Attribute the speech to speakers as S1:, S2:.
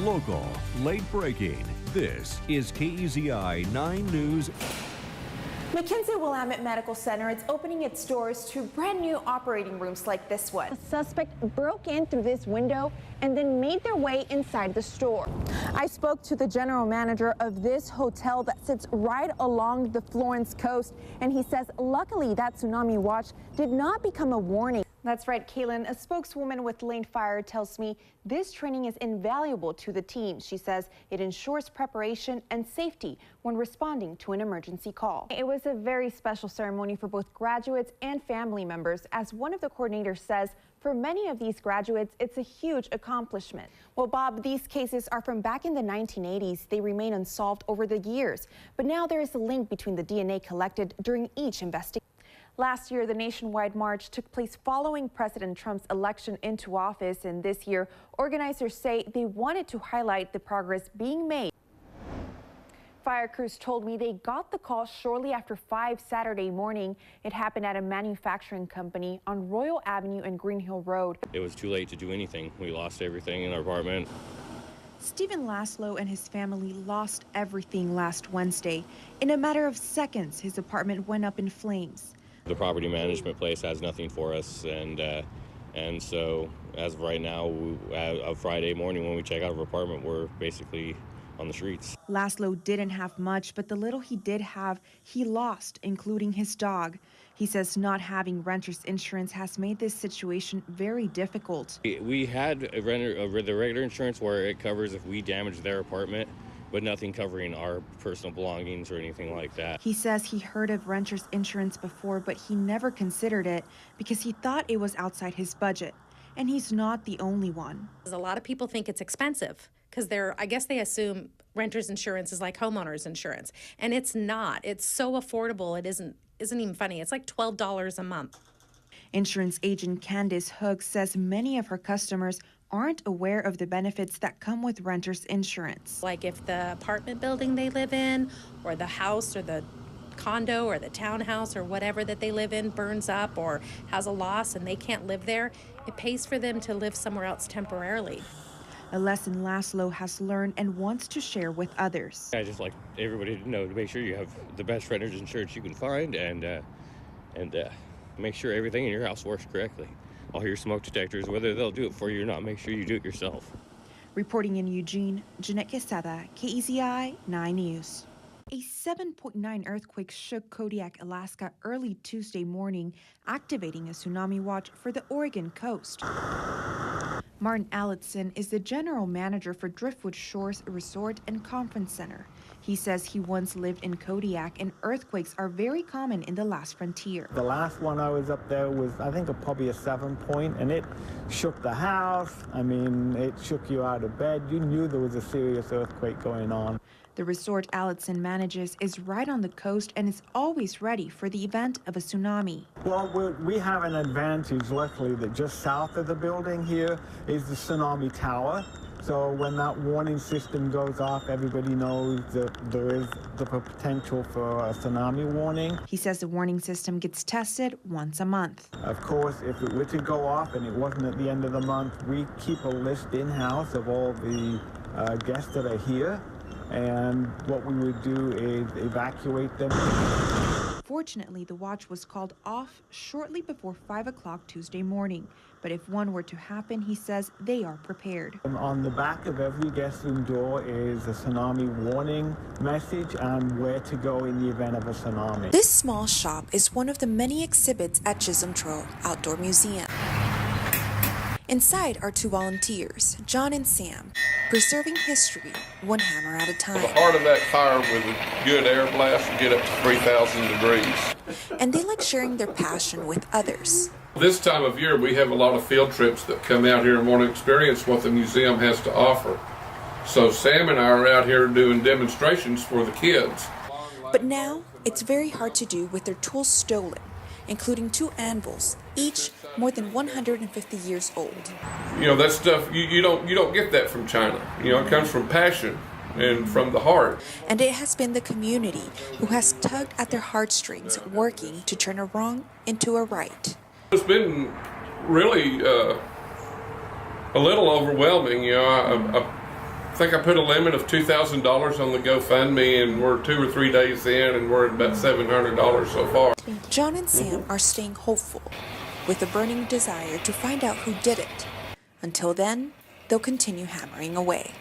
S1: local, late breaking. This is KEZI 9 News.
S2: McKinsey Willamette Medical Center is opening its doors to brand new operating rooms like this one.
S3: A suspect broke in through this window and then made their way inside the store. I spoke to the general manager of this hotel that sits right along the Florence coast, and he says luckily that tsunami watch did not become a warning. That's right, Kaylin. A spokeswoman with Lane Fire tells me this training is invaluable to the team. She says it ensures preparation and safety when responding to an emergency call. It was a very special ceremony for both graduates and family members. As one of the coordinators says, for many of these graduates, it's a huge accomplishment. Well, Bob, these cases are from back in the 1980s. They remain unsolved over the years. But now there is a link between the DNA collected during each investigation. Last year, the nationwide march took place following President Trump's election into office, and this year, organizers say they wanted to highlight the progress being made. Fire crews told me they got the call shortly after 5 Saturday morning. It happened at a manufacturing company on Royal Avenue and Green Hill Road.
S4: It was too late to do anything. We lost everything in our apartment.
S3: Stephen Laszlo and his family lost everything last Wednesday. In a matter of seconds, his apartment went up in flames.
S4: The property management place has nothing for us, and so as of right now, a Friday morning when we check out of our apartment, we're basically on the streets.
S3: Laszlo didn't have much, but the little he did have, he lost, including his dog. He says not having renter's insurance has made this situation very difficult.
S4: We had the regular insurance where it covers if we damage their apartment, but nothing covering our personal belongings or anything like that.
S3: He says he heard of renter's insurance before, but he never considered it because he thought it was outside his budget. And he's not the only one.
S5: A lot of people think it's expensive because I guess they assume renter's insurance is like homeowner's insurance, and it's not. It's so affordable. It isn't even funny. It's like $12 a month.
S3: Insurance agent Candice Hook says many of her customers aren't aware of the benefits that come with renter's insurance.
S5: Like if the apartment building they live in, or the house, or the condo, or the townhouse, or whatever that they live in burns up or has a loss and they can't live there, it pays for them to live somewhere else temporarily.
S3: A lesson Laszlo has learned and wants to share with others.
S4: I just like everybody to know to make sure you have the best renter's insurance you can find, and make sure everything in your house works correctly. All your smoke detectors, whether they'll do it for you or not, make sure you do it yourself.
S3: Reporting in Eugene, Jeanette Quezada, KEZI 9 News. A 7.9 earthquake shook Kodiak, Alaska early Tuesday morning, activating a tsunami watch for the Oregon coast. Martin Allison is the general manager for Driftwood Shores Resort and Conference Center. He says he once lived in Kodiak, and earthquakes are very common in the last frontier.
S6: The last one I was up there was, I think, probably a 7-point, and it shook the house. I mean, it shook you out of bed. You knew there was a serious earthquake going on.
S3: The resort Allison manages is right on the coast and is always ready for the event of a tsunami.
S6: Well, we have an advantage, luckily, that just south of the building here is the tsunami tower. So when that warning system goes off, everybody knows that there is the potential for a tsunami warning.
S3: He says the warning system gets tested once a month.
S6: Of course, if it were to go off and it wasn't at the end of the month, we keep a list in-house of all the guests that are here. And what we would do is evacuate them.
S3: Fortunately, the watch was called off shortly before 5 o'clock Tuesday morning. But if one were to happen, he says they are prepared.
S6: On the back of every guest room door is a tsunami warning message and where to go in the event of a tsunami.
S3: This small shop is one of the many exhibits at Chisholm Trail Outdoor Museum. Inside are two volunteers, John and Sam, preserving history, one hammer at a time.
S7: The heart of that fire with a good air blast will get up to 3,000 degrees.
S3: And they like sharing their passion with others.
S7: This time of year, we have a lot of field trips that come out here and want to experience what the museum has to offer. So Sam and I are out here doing demonstrations for the kids.
S3: But now, it's very hard to do with their tools stolen, including 2 anvils, each more than 150 years old.
S7: You know, that stuff, you don't get that from China. You know, it comes from passion and from the heart.
S3: And it has been the community who has tugged at their heartstrings, working to turn a wrong into a right.
S7: It's been really a little overwhelming. You know, think I put a limit of $2,000 on the GoFundMe, and we're 2 or 3 days in, and we're at about $700 so far.
S8: John and Sam are staying hopeful, with a burning desire to find out who did it. Until then, they'll continue hammering away.